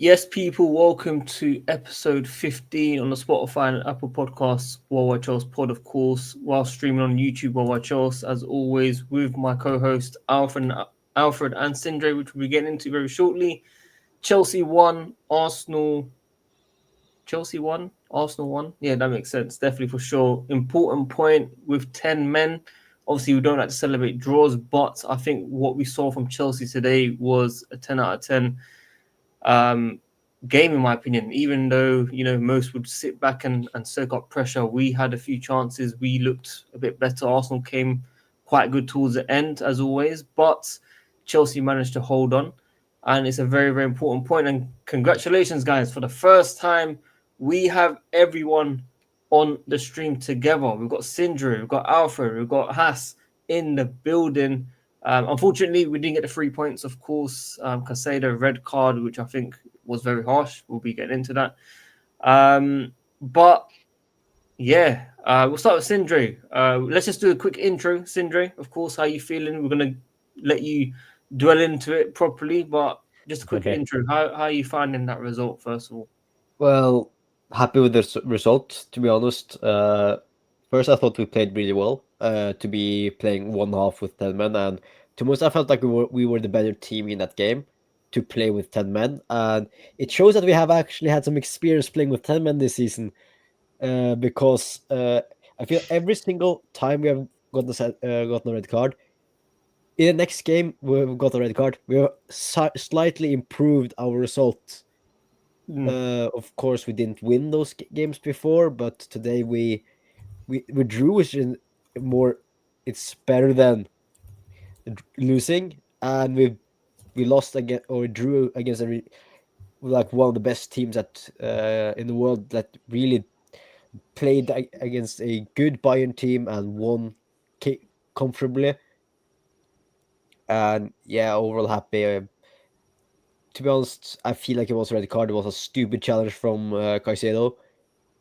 Yes, people, welcome to episode 15 on the Spotify and Apple Podcasts, WorldWideChels pod, of course, while streaming on YouTube, WorldWideChels, as always, with my co-host Alfred and Sindre, which we'll be getting into very shortly. Chelsea won, Arsenal won. Yeah, that makes sense, definitely for sure. Important point with 10 men. Obviously, we don't like to celebrate draws, but I think what we saw from Chelsea today was a 10 out of 10 game, in my opinion. Even though most would sit back and soak up pressure, we had a few chances. We looked a bit better. Arsenal came quite good towards the end, as always, but Chelsea managed to hold on, and it's a very, very important point. And congratulations, guys! For the first time, we have everyone on the stream together. We've got Sindri, we've got Alfred, we've got Haas in the building. Unfortunately, we didn't get the 3 points, of course. Casado, red card, which I think was very harsh. We'll be getting into that. But yeah, we'll start with Sindri. Let's just do a quick intro. Sindri, of course, how you feeling? We're going to let you dwell into it properly, but just a quick Okay. intro. How are you finding that result, first of all? Well, happy with the result, to be honest. First, I thought we played really well to be playing one half with 10 men. And to most, I felt like we were the better team in that game to play with 10 men. And it shows that we have actually had some experience playing with 10 men this season because I feel every single time we have gotten a red card, in the next game we've got a red card, we have slightly improved our result. Mm, Of course, we didn't win those games before, but today we drew, which is more. It's better than losing, and we lost again or drew against like one of the best teams that in the world that really played against a good Bayern team and won comfortably. And yeah, overall happy. To be honest, I feel like it was a red card. It was a stupid challenge from Caicedo.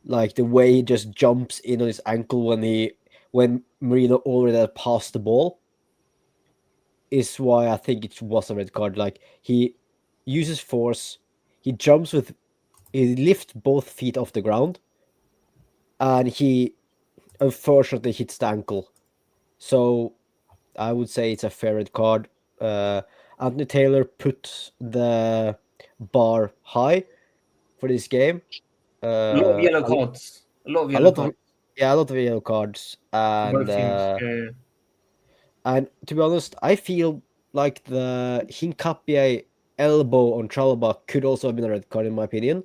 Like the way he just jumps in on his ankle when Marino already had passed the ball is why I think it was a red card. Like he uses force, he lifts both feet off the ground, and he unfortunately hits the ankle. So I would say it's a fair red card. Uh, Anthony Taylor put the bar high for this game. a lot of Uh, yellow a, cards. A lot of a yellow lot of cards yeah, a lot of yellow cards, for both teams. Yeah. and to be honest, I feel like the Hincapie elbow on Chalobah could also have been a red card in my opinion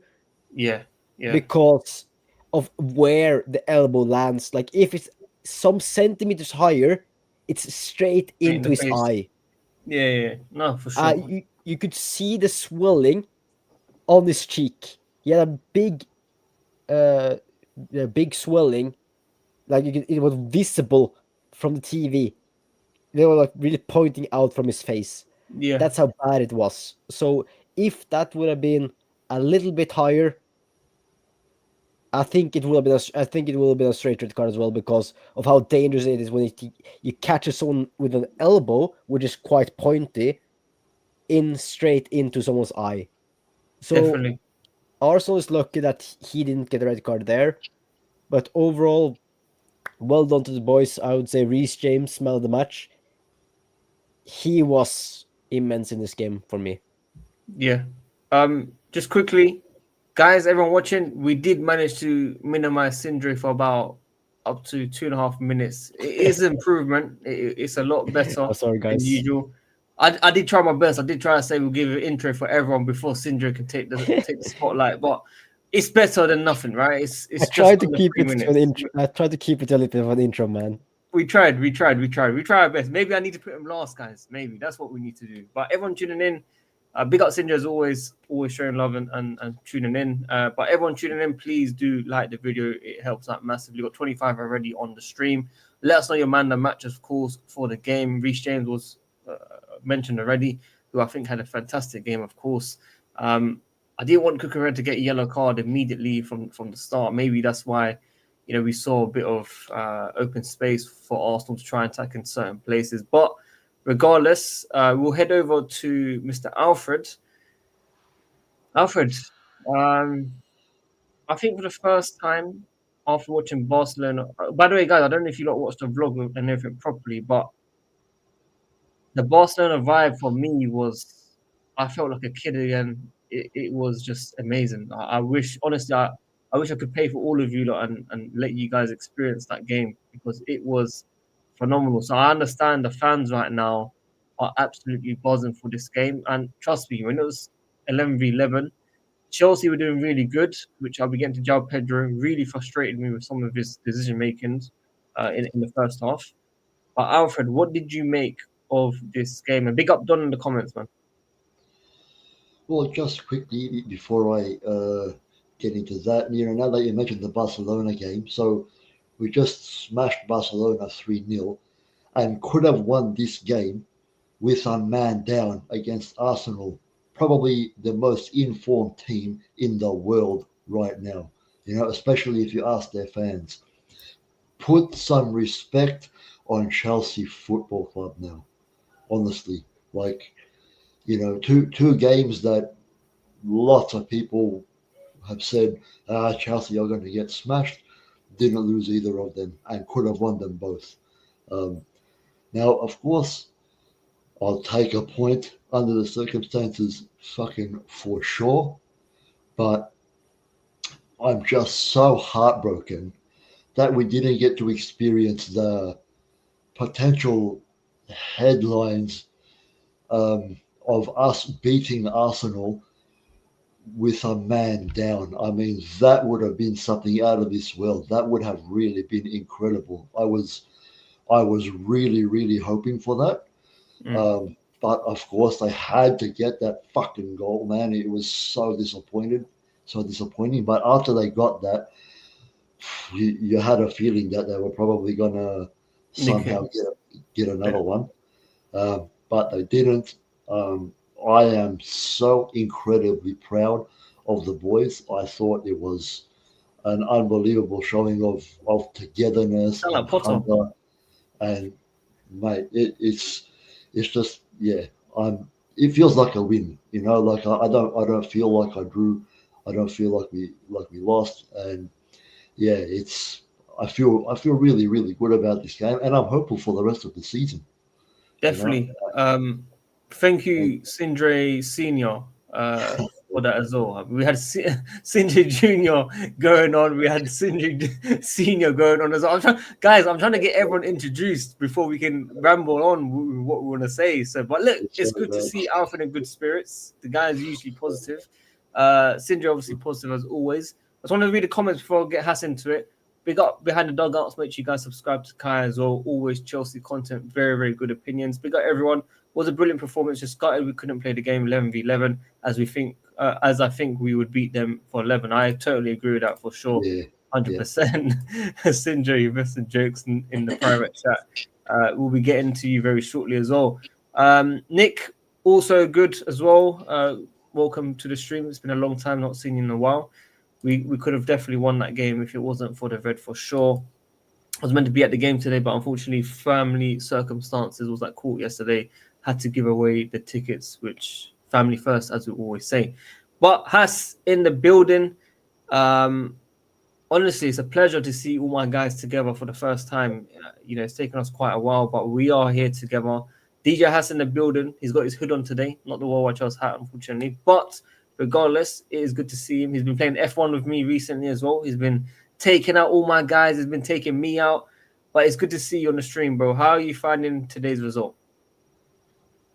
Yeah. Yeah. because of where the elbow lands. Like if it's some centimeters higher, it's straight Straight in into the his face. eye. Yeah. Yeah. No, for sure. You could see the swelling on his cheek. He had uh, a big swelling. Like it was visible from the TV. They were like really pointing out from his face. Yeah. That's how bad it was. So if that would have been a little bit higher, I think it would have been I think it would have been a straight red card as well because of how dangerous it is when you catch someone with an elbow, which is quite pointy, in straight into someone's eye. So Definitely. Arsenal is lucky that he didn't get a red card there. But overall, well done to the boys. I would say Reece James, man of the match. He was immense in this game for me. Yeah. Just quickly, guys, everyone watching, we did manage to minimize Sindri for about up to 2.5 minutes. It is an improvement. It's a lot better Oh, sorry, than guys. usual. I did try my best. I did try to say we'll give an intro for everyone before Sindri can take the spotlight, but it's better than nothing, right? I It's just tried to under keep three it to an minutes. intro. I tried to keep it a little bit of an intro, man. We tried our best. Maybe I need to put him last, guys. Maybe that's what we need to do. But everyone tuning in, big up Sindra as always showing love and tuning in. But everyone tuning in, please do like the video. It helps out massively. Got 25 already on the stream. Let us know your man the match, of course, for the game. Reece James was mentioned already, who I think had a fantastic game, of course. I didn't want Cucurella to get a yellow card immediately from the start. Maybe that's why we saw a bit of open space for Arsenal to try and attack in certain places. But regardless, we'll head over to Mr. Alfred. Alfred, um, I think for the first time after watching Barcelona. By the way, guys, I don't know if you lot watched the vlog and everything properly, but the Barcelona vibe for me was I felt like a kid again. It was just amazing. I wish, honestly, I wish I could pay for all of you lot and let you guys experience that game because it was phenomenal. So I understand the fans right now are absolutely buzzing for this game. And trust me, when it was 11v11, Chelsea were doing really good, which I'll be getting to João Pedro. Really frustrated me with some of his decision makings in the first half. Alfred, what did you make of this game? And big up Don in the comments, man. Well, just quickly before I get into that, now that you mentioned the Barcelona game, so we just smashed Barcelona 3-0 and could have won this game with a man down against Arsenal, probably the most informed team in the world right now. Especially if you ask their fans. Put some respect on Chelsea Football Club now. Honestly, like two games that lots of people have said Chelsea are going to get smashed. Didn't lose either of them and could have won them both. Um, Now, of course, I'll take a point under the circumstances, fucking for sure. But I'm just so heartbroken that we didn't get to experience the potential headlines of us beating Arsenal with a man down. I mean, that would have been something out of this world. That would have really been incredible. I was really, really hoping for that. Mm. But of course, they had to get that fucking goal, man. It was so disappointing. But after they got that, you had a feeling that they were probably gonna Nick, somehow get yeah. another one, but they didn't. I am so incredibly proud of the boys. I thought it was an unbelievable showing of togetherness Sound and like Potter. hunger. And mate, it's just yeah. It feels like a win, Like I don't feel like I drew. I don't feel like we lost. And yeah, I feel really really good about this game, and I'm hopeful for the rest of the season. You know, Definitely. Thank you, Sindre Senior, for that as well. We had Sindre Junior going on. We had Sindre Senior going on as well. Guys, I'm trying to get everyone introduced before we can ramble on with what we want to say. So, but look, it's it's so good to bad. see Alpha in good spirits. The guy is usually positive. Sindre obviously positive as always. I just want to read the comments before I get Hass into it. Big up behind the dugouts. Make sure you guys subscribe to Kai as well. Always Chelsea content. Very, very good opinions. Big up everyone. Was a brilliant performance. Just gutted we couldn't play the game 11v11 as I think we would beat them for 11. I totally agree with that for sure. Yeah, yeah. 100%. Sindre, you missed some jokes in the private chat. We'll be getting to you very shortly as well. Nick, also good as well. Welcome to the stream. It's been a long time not seen you in a while. We could have definitely won that game if it wasn't for the red for sure. I was meant to be at the game today, but unfortunately, family circumstances was like court yesterday. Had to give away the tickets, which family first, as we always say. But Has in the building. Um, Honestly, it's a pleasure to see all my guys together for the first time. It's taken us quite a while, but we are here together. DJ Has in the building. He's got his hood on today, not the WorldWideChels hat, unfortunately. But regardless, it is good to see him. He's been playing F1 with me recently as well. He's been taking out all my guys. He's been taking me out. But it's good to see you on the stream, bro. How are you finding today's result?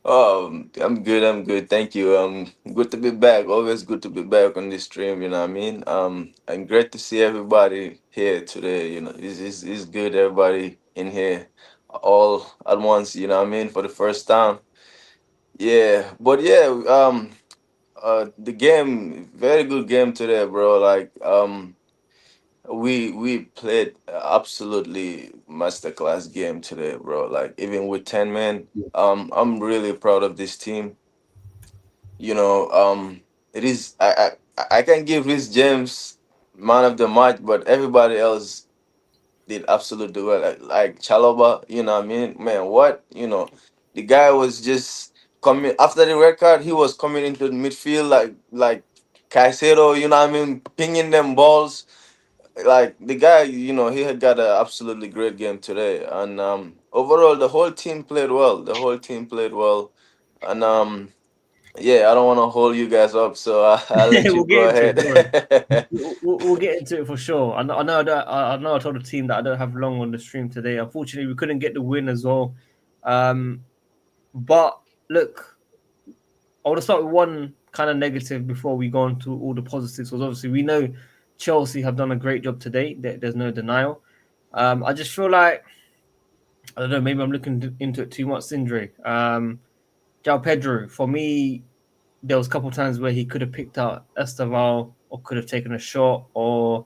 I'm good. I'm good. Thank you. Good to be back. Always good to be back on this stream. You know what I mean? And great to see everybody here today. It's good. Everybody in here, all at once. You know what I mean? For the first time. Yeah. But yeah. The game, very good game today, bro. Like we played absolutely masterclass game today, bro. Like even with 10 men, Yeah. I'm really proud of this team. You know, it is I can give Rhys James man of the match, but everybody else did absolutely well. Like Chalobah, you know what I mean? Man, what? The guy was just coming after the red card, he was coming into the midfield like Caicedo, you know what I mean, pinging them balls. Like the guy, he had got an absolutely great game today, and overall the whole team played well. The whole team played well, and yeah, I don't want to hold you guys up, so I'll let you We'll go get into it. Don't worry. ahead. We'll get into it for sure. I know. I told the team that I don't have long on the stream today. Unfortunately, we couldn't get the win as well. But look, I want to start with one kind of negative before we go on to all the positives. Because obviously, we know Chelsea have done a great job today. There's no denial. I just feel like I don't know. Maybe I'm looking into it too much. Sindri, João Pedro. For me, there was a couple of times where he could have picked out Esteval or could have taken a shot, or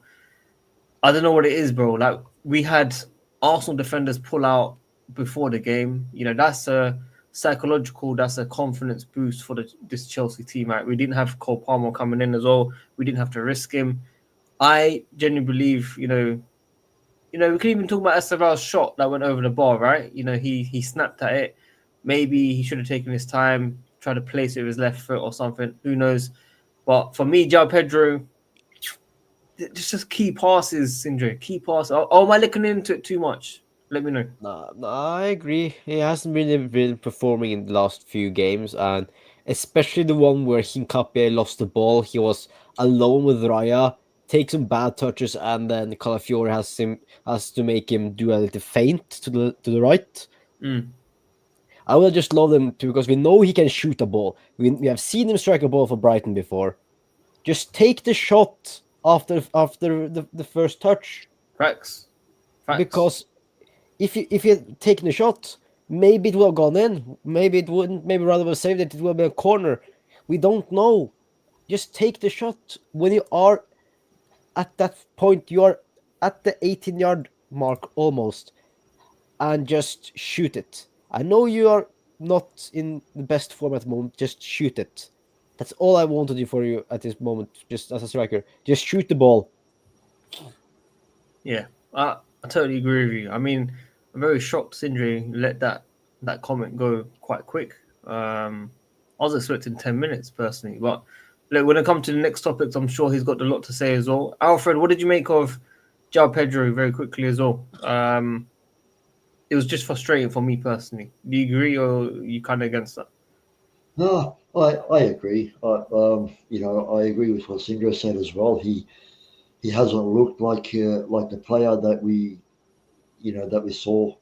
I don't know what it is, bro. Like we had Arsenal defenders pull out before the game. That's a psychological, that's a confidence boost for this Chelsea team. Right, we didn't have Cole Palmer coming in as well. We didn't have to risk him. I genuinely believe, we could even talk about Esteval's shot that went over the bar, right? He snapped at it. Maybe he should have taken his time, tried to place it with his left foot or something. Who knows? But for me, João Pedro, just key passes, Sindri. Key passes. Oh, am I looking into it too much? Let me know. No, I agree. He hasn't really been performing in the last few games, and especially the one where Hincapié lost the ball. He was alone with Raya, take some bad touches, and then Calafiore has to make him do a little feint to the right. Mm. I would just love them to, because we know he can shoot a ball. We have seen him strike a ball for Brighton before. Just take the shot after the first touch, Facts. because if you had taken a shot, maybe it would have gone in. Maybe it wouldn't. Maybe rather would save it. It would have been a corner. We don't know. Just take the shot when you are at that point. You are at the 18-yard mark almost, and just shoot it. I know you are not in the best form at the moment. Just shoot it. That's all I want to do for you at this moment. Just as a striker, just shoot the ball. Yeah, I totally agree with you. I mean, I'm very shocked Sindri let that comment go quite quick. I was expecting 10 minutes personally, but look, when it comes to the next topics, I'm sure he's got a lot to say as well. Alfred, what did you make of João Pedro very quickly as well? It was just frustrating for me personally. Do you agree or you kind of against that? No, I agree. I agree with what Sindra said as well. He hasn't looked like the player that we saw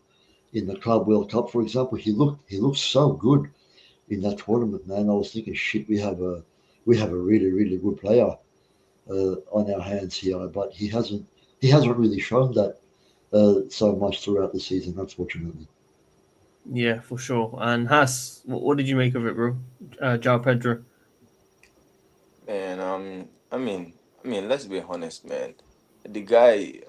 in the Club World Cup, for example. He looked so good in that tournament, man. I was thinking, shit, we have a really really good player on our hands here, but he hasn't really shown that so much throughout the season, unfortunately. Yeah, for sure. And Haas, what did you make of it, bro? João Pedro. Man, let's be honest, man. The guy,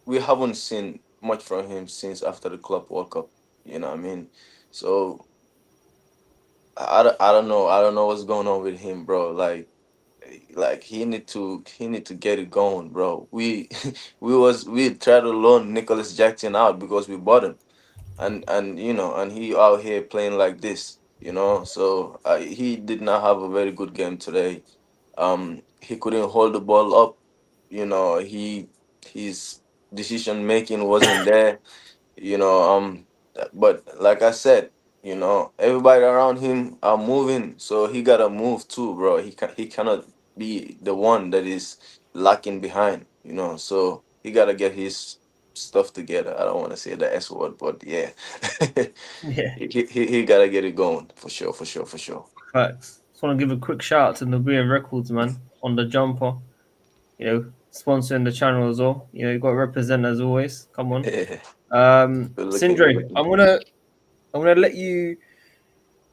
we haven't seen much from him since after the Club World Cup. You know what I mean? So I don't know. I don't know what's going on with him, bro. Like he need to get it going, bro. We we tried to loan Nicholas Jackson out because we bought him, and and he out here playing like this, so he did not have a very good game today. He couldn't hold the ball up. His decision making wasn't there. you know um but like I said, everybody around him are moving, so he gotta move too, bro. He cannot be the one that is lacking behind, so he gotta get his stuff together. I don't want to say the S word, but yeah. Yeah, he gotta get it going for sure, for sure, for sure. facts. Just want to give a quick shout out to Nubian Records, man, on the jumper. Sponsoring the channel as well. You got to represent as always. Come on. Yeah, good looking, good Sindre, looking. I'm gonna let you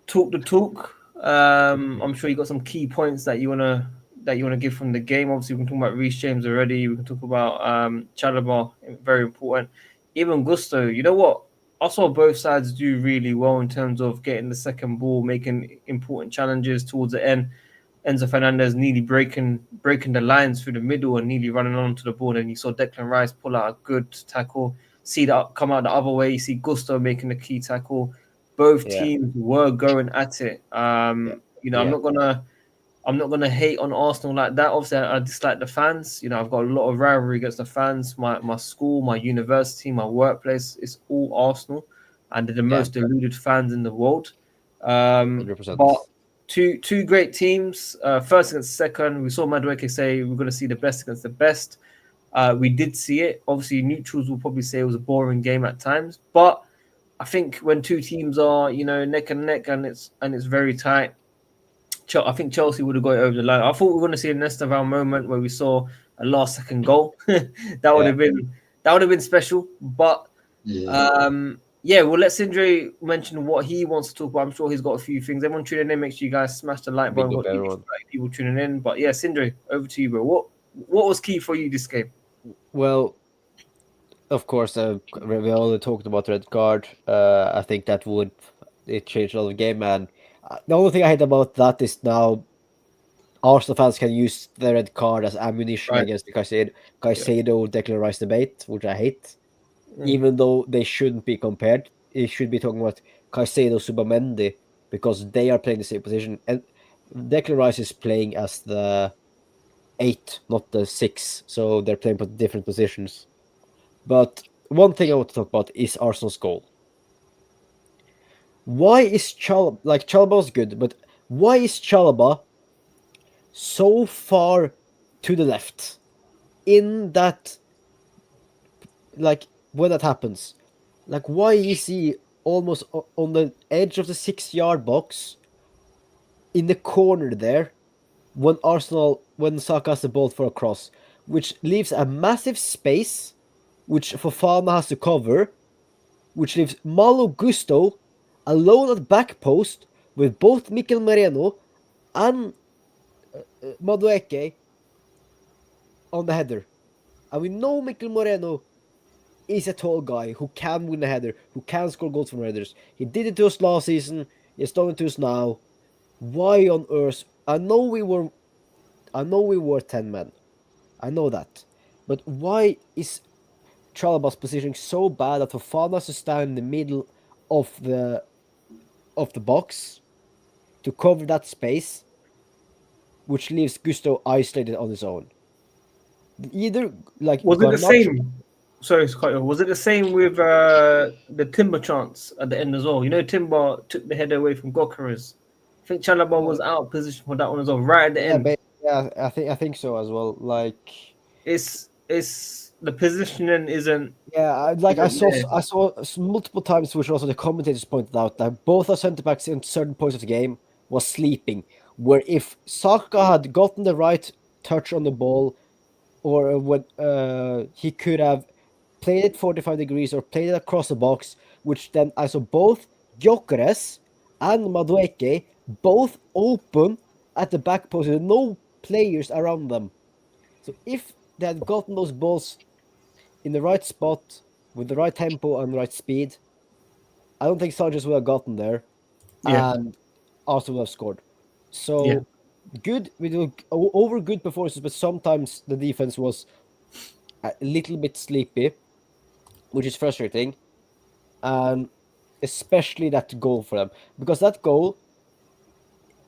talk the talk. I'm sure you got some key points that you wanna give from the game. Obviously, we can talk about Reece James already. We can talk about Chalobah, very important. Even Gusto. You know what? I saw both sides do really well in terms of getting the second ball, making important challenges towards the end. Enzo Fernandez nearly breaking the lines through the middle and nearly running onto the board. And you saw Declan Rice pull out a good tackle. See that come out the other way. You see Gusto making a key tackle. Both Yeah, teams were going at it. yeah, I'm yeah. not gonna I'm not gonna hate on Arsenal like that. Obviously, I dislike the fans. You know, I've got a lot of rivalry against the fans. My school, my university, my workplace, it's all Arsenal, and they're the Yeah, most deluded fans in the world. 100%. But two great teams. First against second. We saw Madueke say we're gonna see the best against the best. We did see it. Obviously, neutrals will probably say it was a boring game at times, but I think when two teams are, neck and neck, and it's very tight, I think Chelsea would have got it over the line. I thought we were going to see a Nestaval moment where we saw a last second goal. that would Yeah. have been that would have been special. But Yeah. yeah, we'll let Sindre mention what he wants to talk about. I'm sure he's got a few things. Everyone tuning in, make sure you guys smash the like Big button. up, We've got everyone. 30 people tuning in. But yeah, Sindre, over to you, bro. What was key for you this game? Well, of course, we already talked about red card. I think that would it changed a lot of the game, and the only thing I hate about that is now Arsenal fans can use the red card as ammunition Right. against the Caicedo Declan Rice debate, which I hate. Mm. Even though they shouldn't be compared, it should be talking about Caicedo Subamendi because they are playing the same position, and Declan Rice is playing as the 8, not the 6, so they're playing different positions. But one thing I want to talk about is Arsenal's goal. Why is Chalobah's good, but why is Chalobah so far to the left in that, like, when that happens? Like, why is he almost on the edge of the 6-yard box in the corner there when Saka has the ball for a cross, which leaves a massive space which Fofana has to cover, which leaves Malo Gusto alone at back post with both Mikel Moreno and Madueke on the header. And we know Mikel Moreno is a tall guy who can win a header, who can score goals from headers. He did it to us last season. He's done it to us now. Why on earth? I know we were 10 men. I know that. But why is Chalobah's positioning so bad that Fofana has to stand in the middle of the box to cover that space, which leaves Gusto isolated on his own? Either like Was it the Garnacho. same? Sorry, Scott. Was it the same with the Timber chance at the end as well? You know, Timber took the header away from Gokares. I think Chalobah was out of position for that one as well, right at the Yeah, end. but yeah, I think so as well. Like, It's the positioning isn't yeah, I saw there. multiple times, which also the commentators pointed out that both our centre backs in certain points of the game was sleeping. Where if Saka had gotten the right touch on the ball, or when he could have played it 45 degrees or played it across the box, which then I saw both Gyökeres and Madueke both open at the back post with no players around them. So if they had gotten those balls in the right spot with the right tempo and the right speed, I don't think Sanchez would have gotten there, Yeah, and Arsenal would have scored. yeah. So good, we do over good performances, but sometimes the defense was a little bit sleepy, which is frustrating, and especially that goal for them, because that goal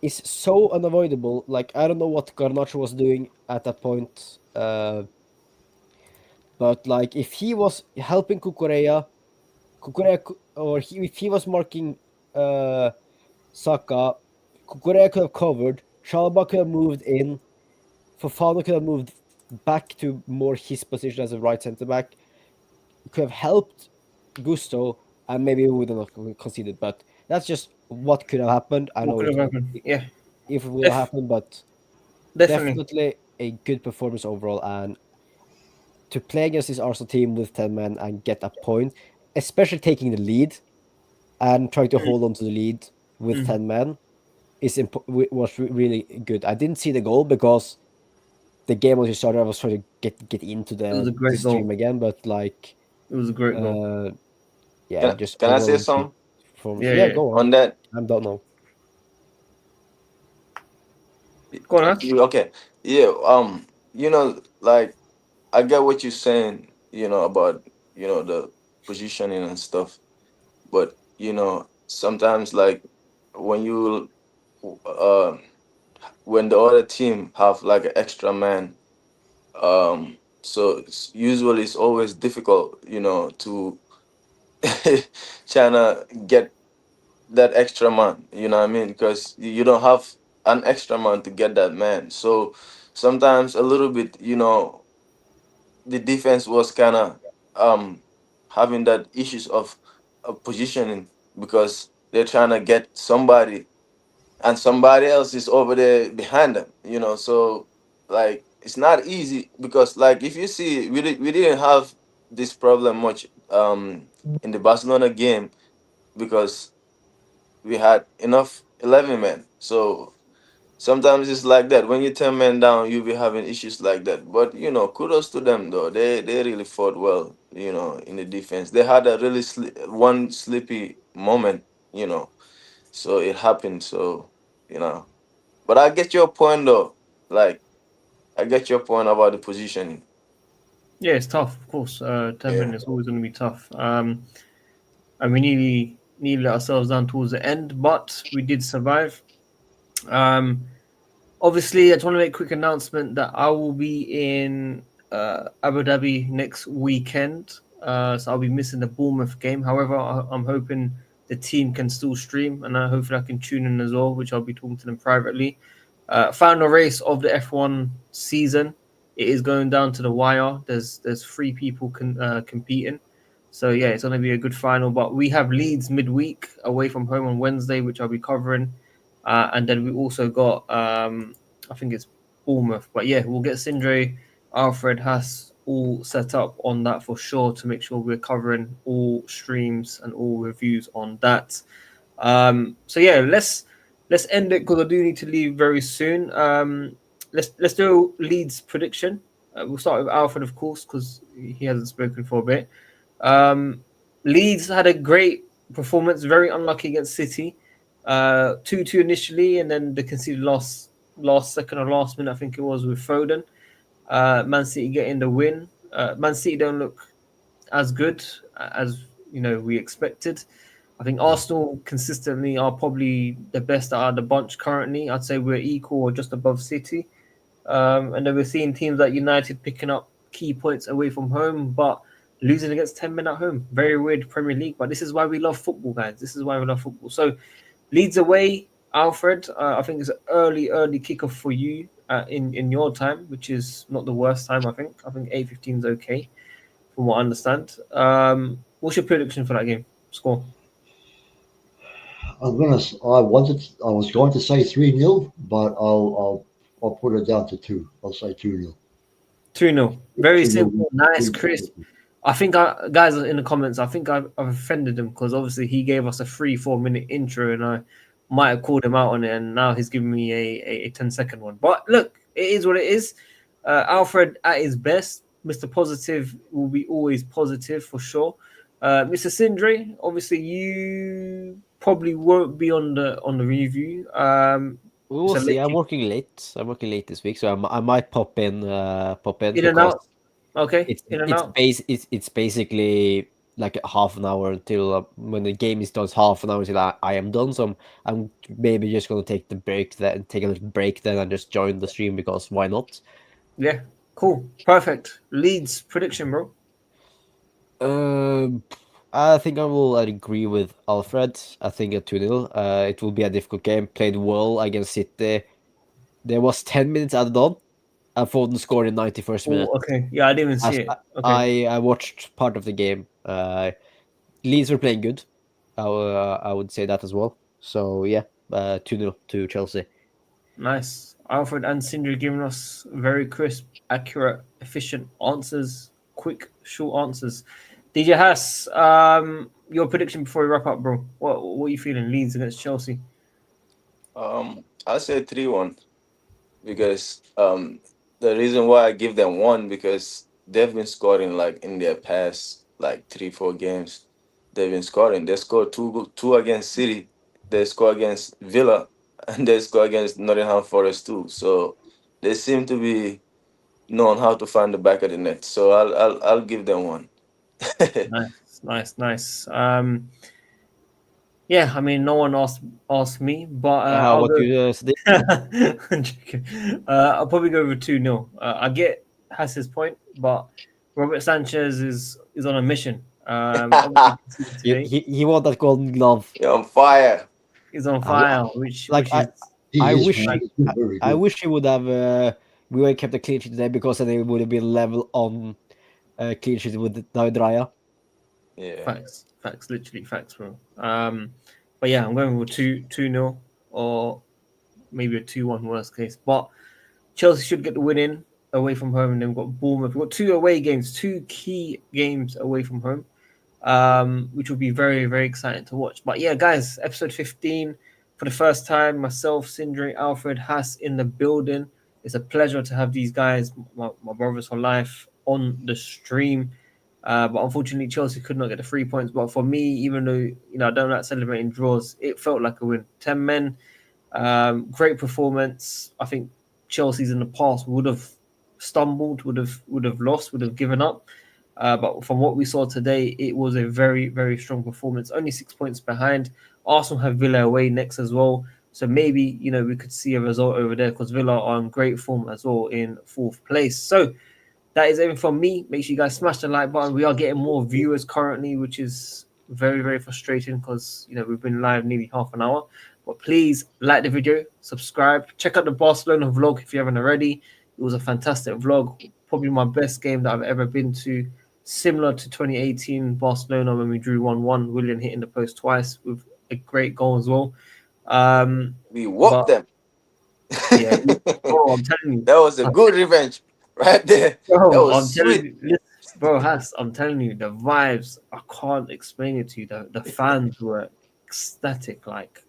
is so unavoidable. Like, I don't know what Garnacho was doing at that point, but like if he was helping if he was marking uh, Saka, Kukurea could have covered, Chalobah could have moved in, Fofana could have moved back to more his position as a right centre back, could have helped Gusto, and maybe we would have conceded. But that's just what could have happened. I What know could it have happened? Yeah, if it would have def- happened, but definitely. definitely a good performance overall. And to play against this Arsenal team with 10 men and get a point, especially taking the lead and trying to Mm, hold on to the lead with mm. 10 men was really good. I didn't see the goal because the game was just started. I was trying to get into It was a the great stream goal. again, but like, It was a great goal. uh, yeah, Can just can I say overall good something performance. Yeah, Yeah, yeah. go on. on that? I don't know. Go on, Ash. Okay, yeah. Like I get what you're saying. About the positioning and stuff, but sometimes like when you uh when the other team have like an extra man. So usually it's always difficult, to trying to get that extra man. You know what I mean? Because you don't have an extra man to get that man. So sometimes a little bit, the defense was kind of having that issues of positioning because they're trying to get somebody and somebody else is over there behind them, so like it's not easy because like if you see we didn't have this problem much in the Barcelona game because we had enough 11 men. So sometimes it's like that. When you 10 men down, you'll be having issues like that. But kudos to them though. They really fought well, in the defense. They had a really one sleepy moment, so it happened. So, you know. But I get your point though. Like I get your point about the positioning. Yeah, it's tough, of course. 10 men Yeah. is always going to be tough. And we nearly let ourselves down towards the end, but we did survive. Um, Obviously, I just want to make a quick announcement that I will be in Abu Dhabi next weekend. So I'll be missing the Bournemouth game. However, I'm hoping the team can still stream, and hopefully I can tune in as well, which I'll be talking to them privately. Final race of the F1 season. It is going down to the wire. There's three people competing. So yeah, it's going to be a good final. But we have Leeds midweek away from home on Wednesday, which I'll be covering. And then we also got, I think it's Bournemouth. But yeah, we'll get Sindre, Alfred, Haas all set up on that for sure to make sure we're covering all streams and all reviews on that. So yeah, let's end it because I do need to leave very soon. Let's do Leeds prediction. We'll start with Alfred, of course, because he hasn't spoken for a bit. Leeds had a great performance, very unlucky against City. 2-2 initially, and then they conceded last second or last minute, I think it was with Foden. Man City getting the win. Man City don't look as good as we expected. I think Arsenal consistently are probably the best out of the bunch currently. I'd say we're equal or just above City. And then we're seeing teams like United picking up key points away from home, but losing against 10 men at home. Very weird Premier League, but this is why we love football, guys. This is why we love football. So Leeds away, Alfred. I think it's an early kickoff for you in your time, which is not the worst time. I think 8:15 is okay, from what I understand. What's your prediction for that game? Score. I was going to say 3-0, but I'll put it down to two. I'll say 2-0. 2-0. Very 2-0. simple, nice, crisp. I think guys in the comments, I think I've offended him because obviously he gave us a 3-4 minute intro and I might have called him out on it, and now he's giving me a 10-second one. But look, it is what it is. Alfred at his best. Mr. Positive will be always positive for sure. Mr. Sindri, obviously you probably won't be on the review. We will it's a see. late I'm working late. I'm working late this week, so I might pop in in and because out. Okay, in and out. it's basically like a half an hour until when the game is done. It's half an hour until I am done. So I'm maybe just gonna take take a little break then and just join the stream because why not? Yeah, cool, perfect. Leeds prediction, bro. Um, I think I will agree with Alfred. I think a 2-0. It will be a difficult game. Played well against City. There was 10 minutes added on, and Foden scored in 91st Oh, minute. okay. Yeah, I didn't even see As it. Okay, I watched part of the game. Leeds were playing good. I would say that as well. So yeah, 2-0 to Chelsea. nice. Alfred and Sindri giving us very crisp, accurate, efficient answers. Quick, short answers. DJ Haas, your prediction before we wrap up, bro. What are you feeling? Leeds against Chelsea. I'll say 3-1 because the reason why I give them one because they've been scoring like in their past like 3-4 games. They've been scoring. They scored two against City. They score against Villa, and they score against Nottingham Forest too. So they seem to be known how to find the back of the net. So I'll give them one. Nice, nice, nice. Yeah, I mean, no one asked me, but I'll What go. you did? I'm joking. I'll probably go with 2-0. I get Hass's point, but Robert Sanchez is on a mission. Obviously conceded today. He won that Golden Glove. You're on fire. He's on I, fire, which like is I He is, wish man. he, He's been very I good. wish he would have we would have kept a clean sheet today, because then it would have been level on clean sheet with David Raya. Yeah. facts, literally facts, bro. But yeah, I'm going with 2-0 or maybe a 2-1 worst case. But Chelsea should get the win in away from home, and then we've got Bournemouth. We've got 2 away games, 2 key games away from home, which will be very, very exciting to watch. But yeah, guys, episode 15 for the first time. Myself, Sindri, Alfred, Haas in the building. It's a pleasure to have these guys, my brothers for life, on the stream. But unfortunately, Chelsea could not get the 3 points. But for me, even though I don't like celebrating draws, it felt like a win. 10 men, great performance. I think Chelsea's in the past would have stumbled, would have lost, would have given up. But from what we saw today, it was a very, very strong performance. Only 6 points behind. Arsenal have Villa away next as well. So maybe, we could see a result over there, because Villa are in great form as well in 4th place. So that is everything from me. Make sure you guys smash the like button. We are getting more viewers currently, which is very, very frustrating, because we've been live nearly half an hour. But please like the video, subscribe, check out the Barcelona vlog if you haven't already. It was a fantastic vlog, probably my best game that I've ever been to, similar to 2018 Barcelona when we drew 1-1. Willian hitting the post twice with a great goal as well. We whooped But them. yeah, bro, I'm telling you, That was a good revenge right there. That bro, was I'm telling sweet. you, listen, bro, Has, I'm telling you, the vibes, I can't explain it to you. The fans were ecstatic, like,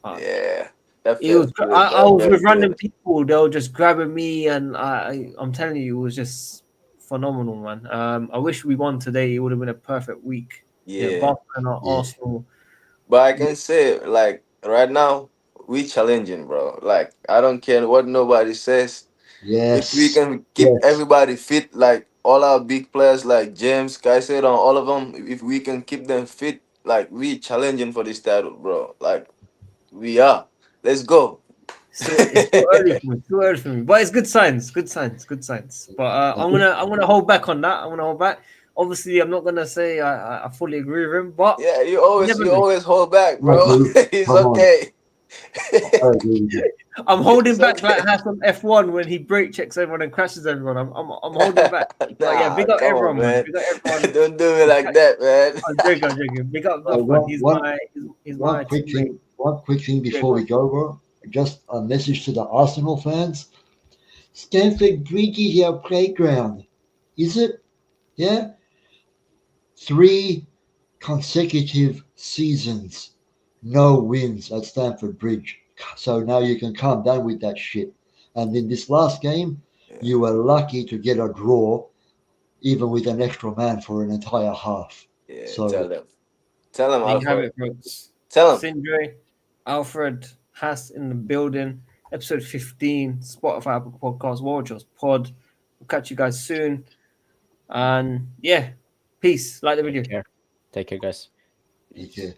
Yeah. That it was. felt good. I That was with felt random good. people. They were just grabbing me, and I'm telling you, it was just phenomenal, man. I wish we won today. It would have been a perfect week. Yeah. Barcelona, Yeah. Arsenal. But I can say, like, right now, we challenging, bro. Like, I don't care what nobody says. If we Yes. can keep Yes. everybody fit, like all our big players, like James, Caicedo, all of them, if we can keep them fit, like, we challenging for this title, bro. Like, we are. Let's go. It's still early for me. Too early for me, but it's good signs. Good signs. Good signs. But I'm gonna hold back on that. I'm gonna hold back. Obviously, I'm not gonna say I fully agree with him, but Yeah, you never you know. always hold back, I bro. do. He's Come on. okay. I agree with you. I'm holding It's back like okay. Haas on F1 when he brake checks everyone and crashes everyone. I'm holding back. But yeah, Nah, big up come on, everyone, man. man. Big up everyone. Don't do me like that, man. I'm joking. I'm joking. Big up Duffman. One, He's one, my teammate. one quick thing Yeah, before go we on. go, bro. Just a message to the Arsenal fans. Stamford Bridge is our playground. Is it? Yeah? 3 consecutive seasons, no wins at Stamford Bridge. So now you can calm down with that shit. And in this last game, Yeah, you were lucky to get a draw, even with an extra man for an entire half. yeah, tell So them. Tell them, There you have Alpha. it, folks. Tell them. Sindre, Alfred, Haas in the building. Episode 15, Spotify, Apple Podcast, WorldWideChels Pod. We'll catch you guys soon. And yeah, peace. Like the video. Take care, guys. take care.